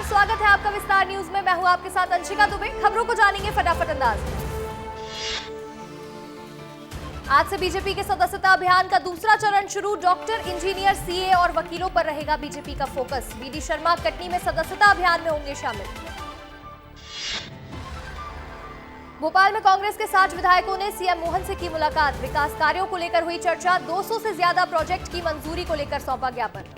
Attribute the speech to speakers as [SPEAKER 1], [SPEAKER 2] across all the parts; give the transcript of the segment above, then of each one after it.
[SPEAKER 1] स्वागत है आपका विस्तार न्यूज में। मैं हूं आपके साथ अंशिका दुबे। खबरों को जानेंगे फटाफट अंदाज। आज से बीजेपी के सदस्यता अभियान का दूसरा चरण शुरू। डॉक्टर, इंजीनियर, सीए और वकीलों पर रहेगा बीजेपी का फोकस। बीडी शर्मा कटनी में सदस्यता अभियान में होंगे शामिल। भोपाल में कांग्रेस के 60 विधायकों ने सीएम मोहन से की मुलाकात। विकास कार्यों को लेकर हुई चर्चा। 200 से ज्यादा प्रोजेक्ट की मंजूरी को लेकर सौंपा ज्ञापन।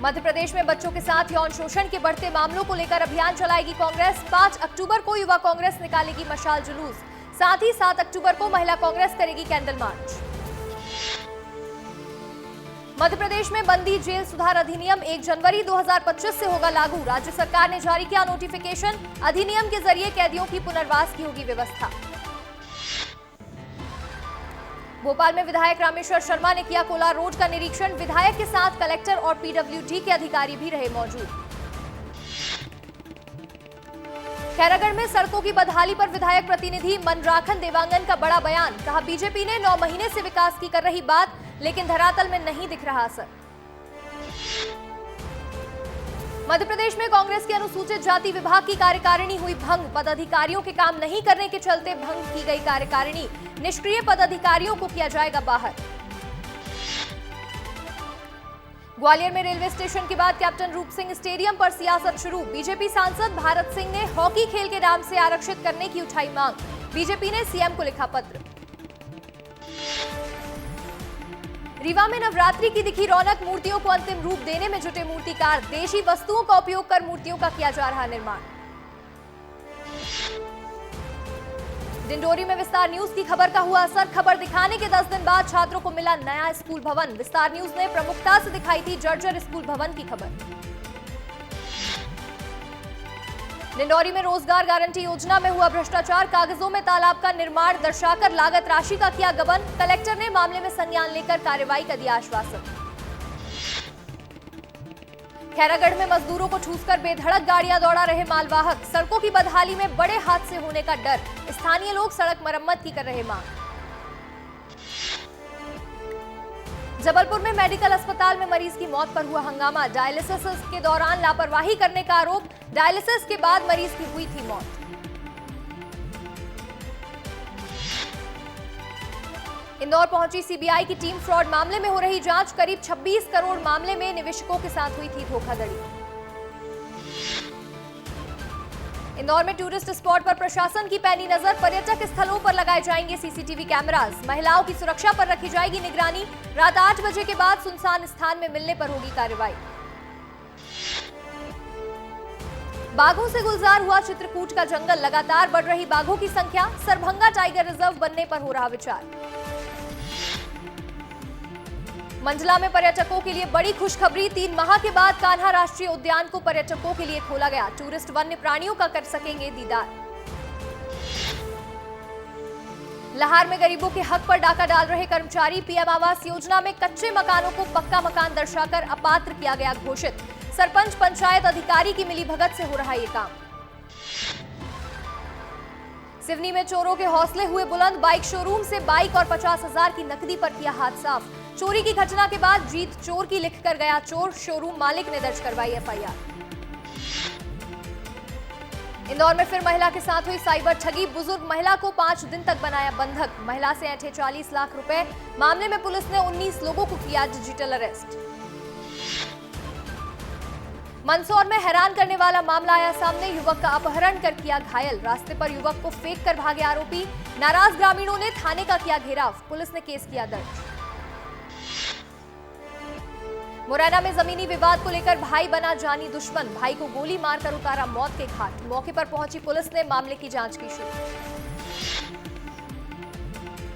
[SPEAKER 1] मध्य प्रदेश में बच्चों के साथ यौन शोषण के बढ़ते मामलों को लेकर अभियान चलाएगी कांग्रेस। 5 अक्टूबर को युवा कांग्रेस निकालेगी मशाल जुलूस। साथ ही 7 अक्टूबर को महिला कांग्रेस करेगी कैंडल मार्च। मध्य प्रदेश में बंदी जेल सुधार अधिनियम 1 जनवरी 2025 से होगा लागू। राज्य सरकार ने जारी किया नोटिफिकेशन। अधिनियम के जरिए कैदियों की पुनर्वास की होगी व्यवस्था। भोपाल में विधायक रामेश्वर शर्मा ने किया कोलार रोड का निरीक्षण। विधायक के साथ कलेक्टर और पीडब्ल्यूडी के अधिकारी भी रहे मौजूद। खैरागढ़ में सड़कों की बदहाली पर विधायक प्रतिनिधि मनराखन देवांगन का बड़ा बयान। कहा, बीजेपी ने 9 महीने से विकास की कर रही बात, लेकिन धरातल में नहीं दिख रहा असर। मध्य प्रदेश में कांग्रेस के अनुसूचित जाति विभाग की कार्यकारिणी हुई भंग। पदाधिकारियों के काम नहीं करने के चलते भंग की गई कार्यकारिणी। निष्क्रिय पदाधिकारियों को किया जाएगा बाहर। ग्वालियर में रेलवे स्टेशन के बाद कैप्टन रूप सिंह स्टेडियम पर सियासत शुरू। बीजेपी सांसद भारत सिंह ने हॉकी खेल के नाम से आरक्षित करने की उठाई मांग। बीजेपी ने सीएम को लिखा पत्र। रीवा में नवरात्रि की दिखी रौनक। मूर्तियों को अंतिम रूप देने में जुटे मूर्तिकार। देशी वस्तुओं का उपयोग कर मूर्तियों का किया जा रहा निर्माण। डिंडोरी में विस्तार न्यूज की खबर का हुआ असर। खबर दिखाने के 10 दिन बाद छात्रों को मिला नया स्कूल भवन। विस्तार न्यूज ने प्रमुखता से दिखाई थी जर्जर स्कूल भवन की खबर। डिंडोरी में रोजगार गारंटी योजना में हुआ भ्रष्टाचार। कागजों में तालाब का निर्माण दर्शाकर लागत राशि का किया गबन। कलेक्टर ने मामले में संज्ञान लेकर कार्रवाई का दिया आश्वासन। खैरागढ़ में मजदूरों को ठूसकर बेधड़क गाड़ियां दौड़ा रहे मालवाहक। सड़कों की बदहाली में बड़े हादसे होने का डर। स्थानीय लोग सड़क मरम्मत की कर रहे मांग। जबलपुर में मेडिकल अस्पताल में मरीज की मौत पर हुआ हंगामा। डायलिसिस के दौरान लापरवाही करने का आरोप। डायलिसिस के बाद मरीज की हुई थी मौत। इंदौर पहुंची सीबीआई की टीम। फ्रॉड मामले में हो रही जांच। करीब 26 करोड़ मामले में निवेशकों के साथ हुई थी धोखाधड़ी। इंदौर में टूरिस्ट स्पॉट पर प्रशासन की पैनी नजर। पर्यटक स्थलों पर लगाए जाएंगे सीसीटीवी कैमरास। महिलाओं की सुरक्षा पर रखी जाएगी निगरानी। रात 8 बजे के बाद सुनसान स्थान में मिलने पर होगी कार्रवाई। बाघों से गुलजार हुआ चित्रकूट का जंगल। लगातार बढ़ रही बाघों की संख्या। सरभंगा टाइगर रिजर्व बनने पर हो रहा विचार। मंडला में पर्यटकों के लिए बड़ी खुशखबरी। 3 माह के बाद कान्हा राष्ट्रीय उद्यान को पर्यटकों के लिए खोला गया। टूरिस्ट वन्य प्राणियों का कर सकेंगे दीदार। लाहौर में गरीबों के हक पर डाका डाल रहे कर्मचारी। पीएम आवास योजना में कच्चे मकानों को पक्का मकान दर्शाकर अपात्र किया गया घोषित। सरपंच पंचायत अधिकारी की मिलीभगत से हो रहा ये काम। सिवनी में चोरों के हौसले हुए बुलंद। बाइक शोरूम से बाइक और 50,000 की नकदी पर किया हाथ साफ। चोरी की घटना के बाद जीत चोर की लिखकर गया चोर। शोरूम मालिक ने दर्ज करवाई एफआईआर। इंदौर में फिर महिला के साथ हुई साइबर ठगी। बुजुर्ग महिला को 5 दिन तक बनाया बंधक। महिला से ऐंठे 40 लाख रुपए। मामले में पुलिस ने 19 लोगों को किया डिजिटल अरेस्ट। मंदसौर में हैरान करने वाला मामला आया सामने। युवक का अपहरण कर किया घायल। रास्ते पर युवक को फेंक कर भागे आरोपी। नाराज ग्रामीणों ने थाने का किया घेराव। पुलिस ने केस किया दर्ज। मुरैना में जमीनी विवाद को लेकर भाई बना जानी दुश्मन। भाई को गोली मारकर उतारा मौत के घाट। मौके पर पहुंची पुलिस ने मामले की जांच की शुरू।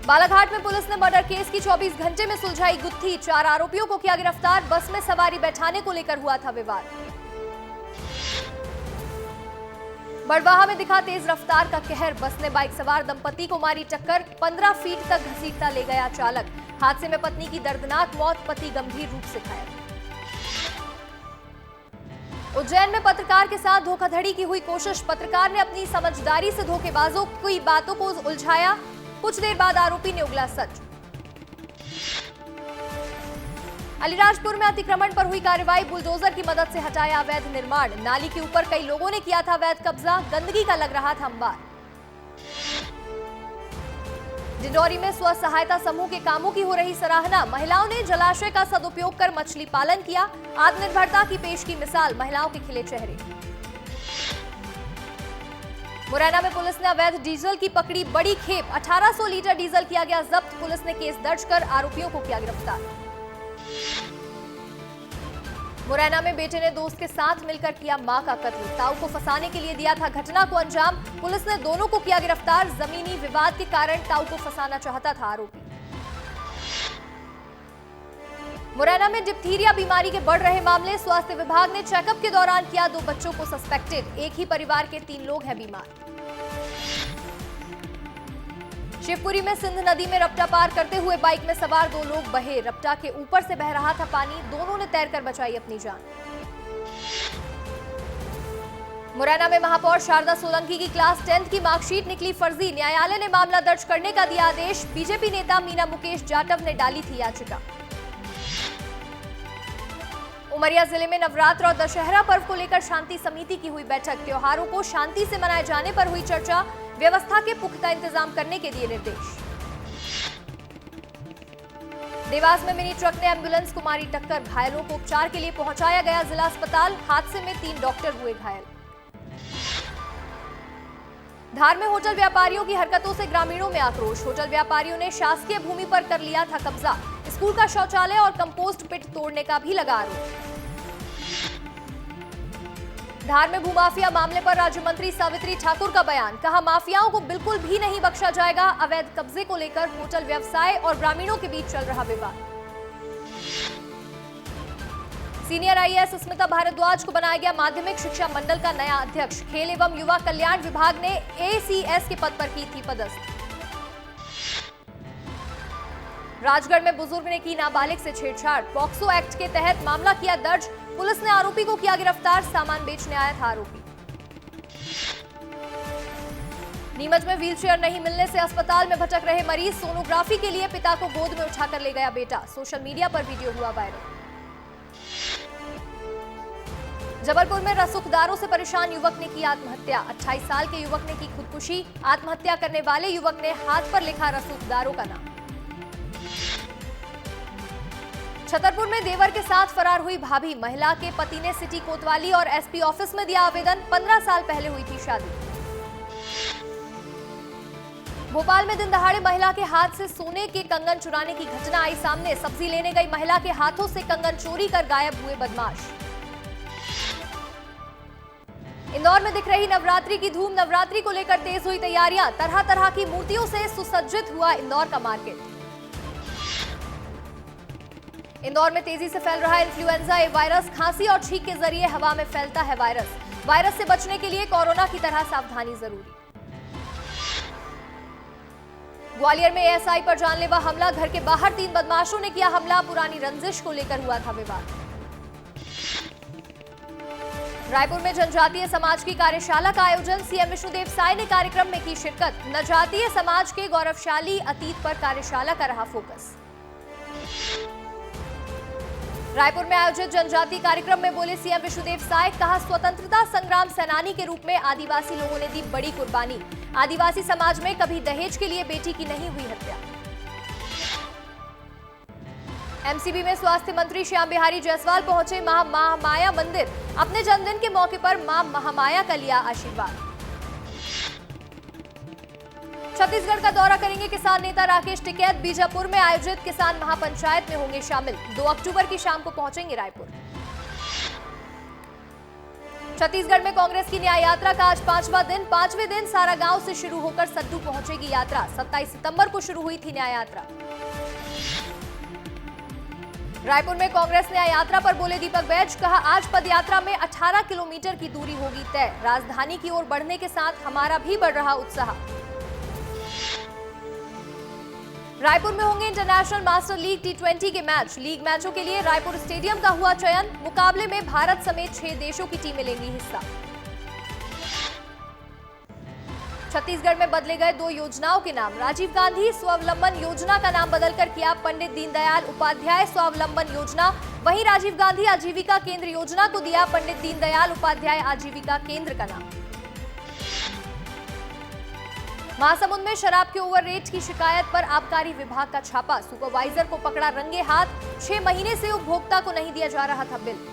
[SPEAKER 1] बालाघाट में पुलिस ने मर्डर केस की 24 घंटे में सुलझाई गुत्थी। 4 आरोपियों को किया गिरफ्तार। बस में सवारी बैठाने को लेकर हुआ था विवाद। बड़वाहा में दिखा तेज रफ्तार का कहर। बस ने बाइक सवार दंपति को मारी टक्कर। 15 फीट तक घसीटता ले गया चालक। हादसे में पत्नी की दर्दनाक मौत। पति गंभीर रूप से घायल। उज्जैन में पत्रकार के साथ धोखाधड़ी की हुई कोशिश। पत्रकार ने अपनी समझदारी से धोखेबाजों की बातों को उलझाया। कुछ देर बाद आरोपी ने उगला सच। अलीराजपुर में अतिक्रमण पर हुई कार्रवाई, बुलडोजर की मदद से हटाया अवैध निर्माण। नाली के ऊपर कई लोगों ने किया था अवैध कब्जा, गंदगी का लग रहा था अंबार। डिंडौरी में स्व सहायता समूह के कामों की हो रही सराहना, महिलाओं ने जलाशय का सदुपयोग कर मछली पालन किया। आत्मनिर्भरता की पेश की मिसाल, महिलाओं के खिले चेहरे। मुरैना में पुलिस ने अवैध डीजल की पकड़ी बड़ी खेप, 1800 लीटर डीजल किया गया जब्त। पुलिस ने केस दर्ज कर आरोपियों को किया गिरफ्तार। मुरैना में बेटे ने दोस्त के साथ मिलकर किया मां का कत्ल, ताऊ को फंसाने के लिए दिया था घटना को अंजाम। पुलिस ने दोनों को किया गिरफ्तार। जमीनी विवाद के कारण ताऊ को फंसाना चाहता था आरोपी। मुरैना में डिप्थीरिया बीमारी के बढ़ रहे मामले, स्वास्थ्य विभाग ने चेकअप के दौरान किया 2 बच्चों को सस्पेक्टेड। एक ही परिवार के 3 लोग हैं बीमार। शिवपुरी में सिंध नदी में रपटा पार करते हुए बाइक में सवार 2 लोग बहे, रपटा के ऊपर से बह रहा था पानी, दोनों ने तैरकर बचाई अपनी जान। मुरैना में महापौर शारदा सोलंकी की क्लास 10 की मार्कशीट निकली फर्जी, न्यायालय ने मामला दर्ज करने का दिया आदेश। बीजेपी नेता मीना मुकेश जाटव ने डाली थी याचिका। उमरिया जिले में नवरात्र और दशहरा पर्व को लेकर शांति समिति की हुई बैठक, त्योहारों को शांति से मनाए जाने पर हुई चर्चा, व्यवस्था के पुख्ता इंतजाम करने के दिए निर्देश। देवास में मिनी ट्रक ने एम्बुलेंस को मारी टक्कर, घायलों को उपचार के लिए पहुंचाया गया जिला अस्पताल। हादसे में 3 डॉक्टर हुए घायल। धार में होटल व्यापारियों की हरकतों से ग्रामीणों में आक्रोश, होटल व्यापारियों ने शासकीय भूमि पर कर लिया था कब्जा। स्कूल का शौचालय और कंपोस्ट पिट तोड़ने का भी लगा आरोप। धार में भूमाफिया मामले पर राज्य मंत्री सावित्री ठाकुर का बयान, कहा माफियाओं को बिल्कुल भी नहीं बख्शा जाएगा। अवैध कब्जे को लेकर होटल व्यवसाय और ग्रामीणों के बीच चल रहा विवाद। सीनियर आईएएस स्मिता भारद्वाज को बनाया गया माध्यमिक शिक्षा मंडल का नया अध्यक्ष। खेल एवं युवा कल्याण विभाग ने एसीएस के पद पर की थी पदस्थ। राजगढ़ में बुजुर्ग ने की नाबालिग से छेड़छाड़, पॉक्सो एक्ट के तहत मामला किया दर्ज। पुलिस ने आरोपी को किया गिरफ्तार, सामान बेचने आया था आरोपी। नीमच में व्हीलचेयर नहीं मिलने से अस्पताल में भटक रहे मरीज, सोनोग्राफी के लिए पिता को गोद में उठाकर ले गया बेटा, सोशल मीडिया पर वीडियो हुआ वायरल। जबलपुर में रसूखदारों से परेशान युवक ने की आत्महत्या, 28 साल के युवक ने की खुदकुशी। आत्महत्या करने वाले युवक ने हाथ पर लिखा रसूखदारों का नाम। छतरपुर में देवर के साथ फरार हुई भाभी, महिला के पति ने सिटी कोतवाली और एसपी ऑफिस में दिया आवेदन, 15 साल पहले हुई थी शादी। भोपाल में दिन दहाड़े महिला के हाथ से सोने के कंगन चुराने की घटना आई सामने, सब्जी लेने गई महिला के हाथों से कंगन चोरी कर गायब हुए बदमाश। इंदौर में दिख रही नवरात्रि की धूम, नवरात्रि को लेकर तेज हुई तैयारियां, तरह तरह की मूर्तियों से सुसज्जित हुआ इंदौर का मार्केट। इंदौर में तेजी से फैल रहा इन्फ्लुएंजा ए वायरस, खांसी और छींक के जरिए हवा में फैलता है वायरस। वायरस से बचने के लिए कोरोना की तरह सावधानी जरूरी। ग्वालियर में एएसआई पर जानलेवा हमला, घर के बाहर 3 बदमाशों ने किया हमला, पुरानी रंजिश को लेकर हुआ था विवाद। रायपुर में जनजातीय समाज की कार्यशाला का आयोजन, सीएम विष्णुदेव साय ने कार्यक्रम में की शिरकत। जनजातीय समाज के गौरवशाली अतीत पर कार्यशाला का रहा फोकस। रायपुर में आयोजित जनजातीय कार्यक्रम में बोले सीएम विष्णुदेव साय, कहा स्वतंत्रता संग्राम सेनानी के रूप में आदिवासी लोगों ने दी बड़ी कुर्बानी। आदिवासी समाज में कभी दहेज के लिए बेटी की नहीं हुई हत्या। एमसीबी में स्वास्थ्य मंत्री श्याम बिहारी जायसवाल पहुंचे महामाया मंदिर, अपने जन्मदिन के मौके पर मां महामाया का लिया आशीर्वाद। छत्तीसगढ़ का दौरा करेंगे किसान नेता राकेश टिकैत, बीजापुर में आयोजित किसान महापंचायत में होंगे शामिल। 2 अक्टूबर की शाम को पहुंचेंगे रायपुर। छत्तीसगढ़ में कांग्रेस की न्याय यात्रा का आज 5वां दिन, 5वें दिन सारागांव से शुरू होकर सड्डू पहुंचेगी यात्रा। 27 सितंबर को शुरू हुई थी न्याय यात्रा। रायपुर में कांग्रेस न्याय यात्रा पर बोले दीपक बैज, कहा आज पदयात्रा में 18 किलोमीटर की दूरी होगी तय। राजधानी की ओर बढ़ने के साथ हमारा भी बढ़ रहा उत्साह। रायपुर में होंगे इंटरनेशनल मास्टर लीग T20 के मैच, लीग मैचों के लिए रायपुर स्टेडियम का हुआ चयन। मुकाबले में भारत समेत 6 देशों की टीमें लेंगी हिस्सा। छत्तीसगढ़ में बदले गए 2 योजनाओं के नाम। राजीव गांधी स्वावलंबन योजना का नाम बदलकर किया पंडित दीनदयाल उपाध्याय स्वावलंबन योजना। वहीं राजीव गांधी आजीविका केंद्र योजना को दिया पंडित दीनदयाल उपाध्याय आजीविका केंद्र का नाम। महासमुंद में शराब के ओवर रेट की शिकायत पर आबकारी विभाग का छापा। सुपरवाइजर को पकड़ा रंगे हाथ। 6 महीने से उपभोक्ता को नहीं दिया जा रहा था बिल।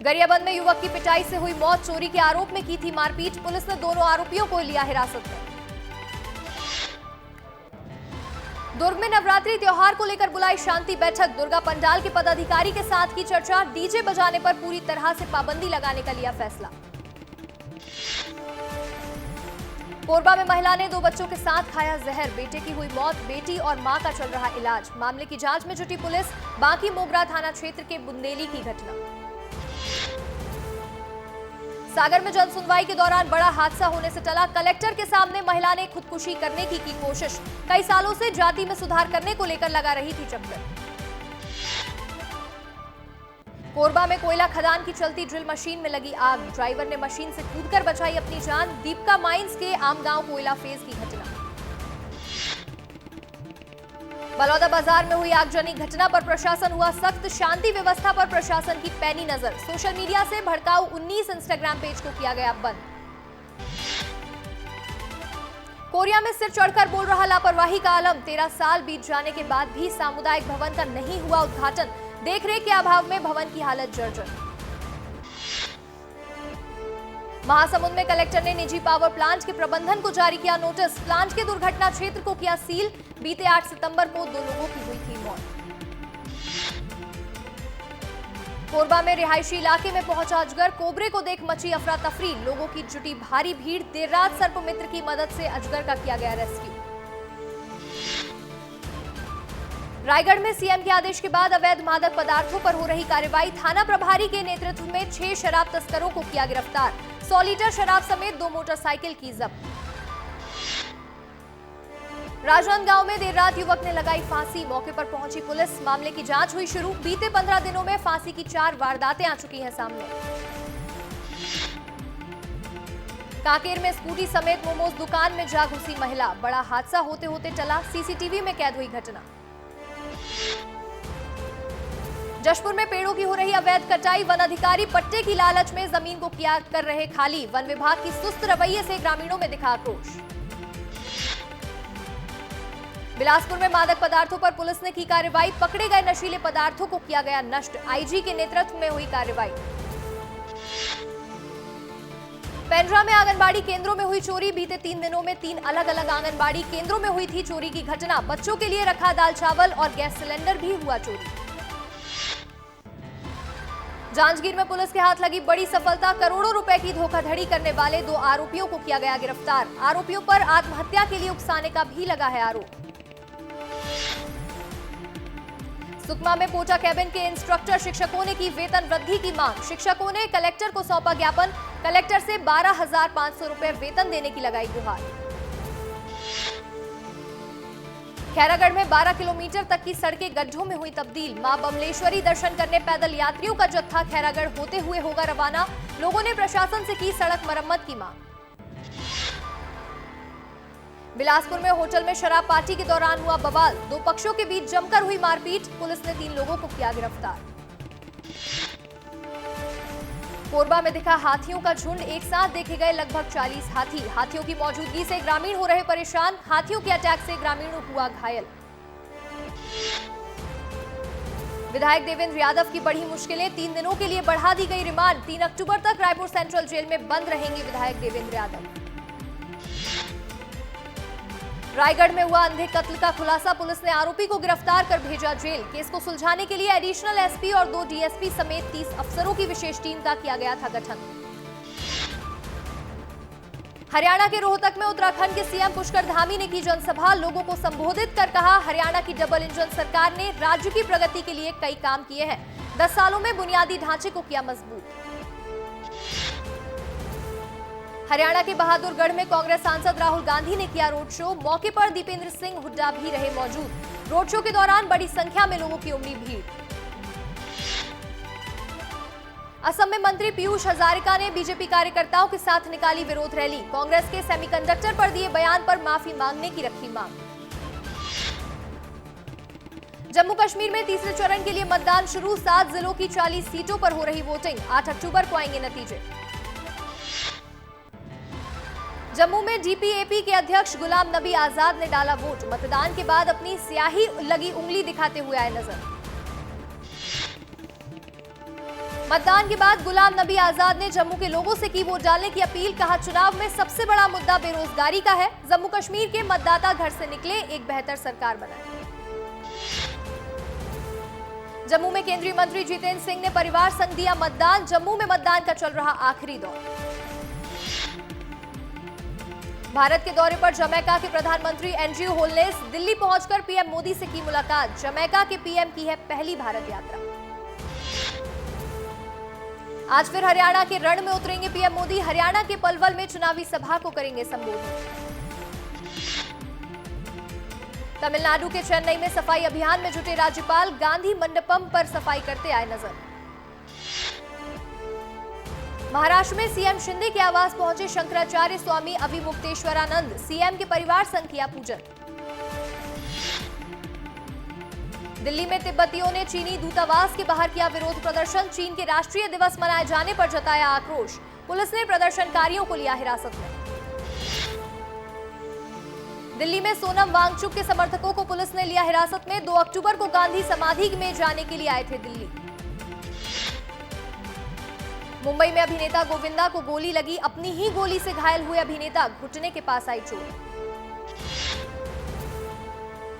[SPEAKER 1] गरियाबंद में युवक की पिटाई से हुई मौत। चोरी के आरोप में की थी मारपीट। पुलिस ने दोनों आरोपियों को लिया हिरासत में। दुर्ग में नवरात्रि त्योहार को लेकर बुलाई शांति बैठक। दुर्गा पंडाल के पदाधिकारी के साथ की चर्चा। डीजे बजाने पर पूरी तरह से पाबंदी लगाने का लिया फैसला। कोरबा में महिला ने 2 बच्चों के साथ खाया जहर। बेटे की हुई मौत। बेटी और मां का चल रहा इलाज। मामले की जांच में जुटी पुलिस। बाकी मोगरा थाना क्षेत्र के बुंदेली की घटना। सागर में जन सुनवाई के दौरान बड़ा हादसा होने से टला। कलेक्टर के सामने महिला ने खुदकुशी करने की कोशिश। कई सालों से जाति में सुधार करने को लेकर लगा रही थी चक्कर। कोरबा में कोयला खदान की चलती ड्रिल मशीन में लगी आग। ड्राइवर ने मशीन से कूदकर बचाई अपनी जान। दीपका माइंस के आमगांव कोयला फेज की घटना। बलौदा बाजार में हुई आगजनी घटना पर प्रशासन हुआ सख्त। शांति व्यवस्था पर प्रशासन की पैनी नजर। सोशल मीडिया से भड़काऊ 19 इंस्टाग्राम पेज को किया गया बंद। कोरिया में सिर चढ़कर बोल रहा लापरवाही का आलम। 13 साल बीत जाने के बाद भी सामुदायिक भवन का नहीं हुआ उद्घाटन। देखरेख के अभाव में भवन की हालत जर्जर। महासमुंद में कलेक्टर ने निजी पावर प्लांट के प्रबंधन को जारी किया नोटिस। प्लांट के दुर्घटना क्षेत्र को किया सील। बीते 8 सितंबर को 2 लोगों की हुई थी मौत। कोरबा में रिहायशी इलाके में पहुंचा अजगर। कोबरे को देख मची अफरा तफरी। लोगों की जुटी भारी भीड़। देर रात सर्पमित्र की मदद से अजगर का किया गया रेस्क्यू। रायगढ़ में सीएम के आदेश के बाद अवैध मादक पदार्थों पर हो रही कार्रवाई। थाना प्रभारी के नेतृत्व में 6 शराब तस्करों को किया गिरफ्तार। 100 लीटर शराब समेत 2 मोटरसाइकिल की जब्त। राजनांदगांव में देर रात युवक ने लगाई फांसी। मौके पर पहुंची पुलिस। मामले की जांच हुई शुरू। बीते 15 दिनों में फांसी की 4 वारदातें आ चुकी हैं सामने। कांकेर में स्कूटी समेत मोमोज दुकान में जा घुसी महिला। बड़ा हादसा होते होते टला। सीसीटीवी में कैद हुई घटना। जशपुर में पेड़ों की हो रही अवैध कटाई। वन अधिकारी पट्टे की लालच में जमीन को किया कर रहे खाली। वन विभाग की सुस्त रवैये से ग्रामीणों में दिखा आक्रोश। बिलासपुर में मादक पदार्थों पर पुलिस ने की कार्रवाई। पकड़े गए नशीले पदार्थों को किया गया नष्ट। आईजी के नेतृत्व में हुई कार्रवाई। पेंड्रा में आंगनबाड़ी केंद्रों में हुई चोरी। बीते 3 दिनों में 3 अलग अलग आंगनबाड़ी केंद्रों में हुई थी चोरी की घटना। बच्चों के लिए रखा दाल चावल और गैस सिलेंडर भी हुआ चोरी। जांजगीर में पुलिस के हाथ लगी बड़ी सफलता। करोड़ों रुपए की धोखाधड़ी करने वाले 2 आरोपियों को किया गया गिरफ्तार। आरोपियों पर आत्महत्या के लिए उकसाने का भी लगा है आरोप। सुकमा में पोटा कैबिन के इंस्ट्रक्टर शिक्षकों ने की वेतन वृद्धि की मांग। शिक्षकों ने कलेक्टर को सौंपा ज्ञापन। कलेक्टर से 12,500 रुपए वेतन देने की लगाई गुहार। खैरागढ़ में 12 किलोमीटर तक की सड़कें गड्ढों में हुई तब्दील। मां बमलेश्वरी दर्शन करने पैदल यात्रियों का जत्था खैरागढ़ होते हुए होगा रवाना। लोगों ने प्रशासन से की सड़क मरम्मत की मांग। बिलासपुर में होटल में शराब पार्टी के दौरान हुआ बवाल। 2 पक्षों के बीच जमकर हुई मारपीट। पुलिस ने 3 लोगों को किया गिरफ्तार। कोरबा में दिखा हाथियों का झुंड। एक साथ देखे गए लगभग 40 हाथी। हाथियों की मौजूदगी से ग्रामीण हो रहे परेशान। हाथियों के अटैक से ग्रामीण हुआ घायल। विधायक देवेंद्र यादव की बढ़ी मुश्किलें। 3 दिनों के लिए बढ़ा दी गई रिमांड। 3 अक्टूबर तक रायपुर सेंट्रल जेल में बंद रहेंगे विधायक देवेंद्र यादव। रायगढ़ में हुआ अंधे कत्ल का खुलासा। पुलिस ने आरोपी को गिरफ्तार कर भेजा जेल। केस को सुलझाने के लिए एडिशनल एसपी और 2 डीएसपी समेत 30 अफसरों की विशेष टीम का किया गया था गठन। हरियाणा के रोहतक में उत्तराखंड के सीएम पुष्कर धामी ने की जनसभा। लोगों को संबोधित कर कहा, हरियाणा की डबल इंजन सरकार ने राज्य की प्रगति के लिए कई काम किए हैं। 10 सालों में बुनियादी ढांचे को किया मजबूत। हरियाणा के बहादुरगढ़ में कांग्रेस सांसद राहुल गांधी ने किया रोड शो। मौके पर दीपेंद्र सिंह हुड्डा भी रहे मौजूद। रोड शो के दौरान बड़ी संख्या में लोगों की उमड़ी भीड़। असम में मंत्री पीयूष हजारिका ने बीजेपी कार्यकर्ताओं के साथ निकाली विरोध रैली। कांग्रेस के सेमीकंडक्टर पर दिए बयान पर माफी मांगने की रखी मांग। जम्मू कश्मीर में तीसरे चरण के लिए मतदान शुरू। 7 जिलों की 40 सीटों पर हो रही वोटिंग। 8 अक्टूबर को आएंगे नतीजे। जम्मू में डीपीएपी के अध्यक्ष गुलाम नबी आजाद ने डाला वोट। मतदान के बाद अपनी स्याही लगी उंगली दिखाते हुए आए नजर। मतदान के बाद गुलाम नबी आजाद ने जम्मू के लोगों से की वोट डालने की अपील। कहा, चुनाव में सबसे बड़ा मुद्दा बेरोजगारी का है। जम्मू कश्मीर के मतदाता घर से निकले, एक बेहतर सरकार बनाए। जम्मू में केंद्रीय मंत्री जितेंद्र सिंह ने परिवार संग दिया मतदान। जम्मू में मतदान का चल रहा आखिरी दौर। भारत के दौरे पर जमैका के प्रधानमंत्री एंड्रयू होलनेस दिल्ली पहुंचकर पीएम मोदी से की मुलाकात। जमैका के पीएम की है पहली भारत यात्रा। आज फिर हरियाणा के रण में उतरेंगे पीएम मोदी। हरियाणा के पलवल में चुनावी सभा को करेंगे संबोधित। तमिलनाडु के चेन्नई में सफाई अभियान में जुटे राज्यपाल। गांधी मंडपम पर सफाई करते आए नजर। महाराष्ट्र में सीएम शिंदे के आवास पहुंचे शंकराचार्य स्वामी अविमुक्तेश्वरानंद। सीएम के परिवार संग किया पूजन। दिल्ली में तिब्बतियों ने चीनी दूतावास के बाहर किया विरोध प्रदर्शन। चीन के राष्ट्रीय दिवस मनाए जाने पर जताया आक्रोश। पुलिस ने प्रदर्शनकारियों को लिया हिरासत में। दिल्ली में सोनम वांगचुक के समर्थकों को पुलिस ने लिया हिरासत में। 2 अक्टूबर को गांधी समाधि में जाने के लिए आए थे दिल्ली। मुंबई में अभिनेता गोविंदा को गोली लगी। अपनी ही गोली से घायल हुए अभिनेता, घुटने के पास आई चोट।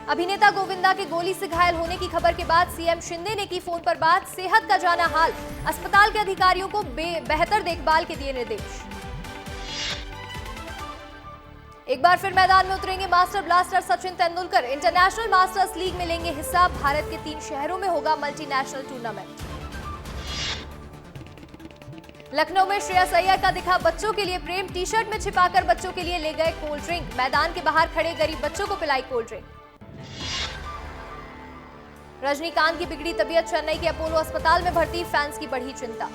[SPEAKER 1] अभिनेता गोविंदा के गोली से घायल होने की खबर के बाद सीएम शिंदे ने की फोन पर बात। सेहत का जाना हाल। अस्पताल के अधिकारियों को बेहतर देखभाल के दिए निर्देश। एक बार फिर मैदान में उतरेंगे master blaster Sachin Tendulkar. International masters league में लेंगे हिस्सा। भारत के 3 शहरों में होगा मल्टीनेशनल टूर्नामेंट। लखनऊ में श्रेयस अय्यर का दिखा बच्चों के लिए प्रेम। टी शर्ट में छिपाकर बच्चों के लिए ले गए कोल्ड ड्रिंक। मैदान के बाहर खड़े गरीब बच्चों को पिलाई कोल्ड ड्रिंक। रजनीकांत की बिगड़ी तबीयत। चेन्नई के अपोलो अस्पताल में भर्ती। फैंस की बढ़ी चिंता।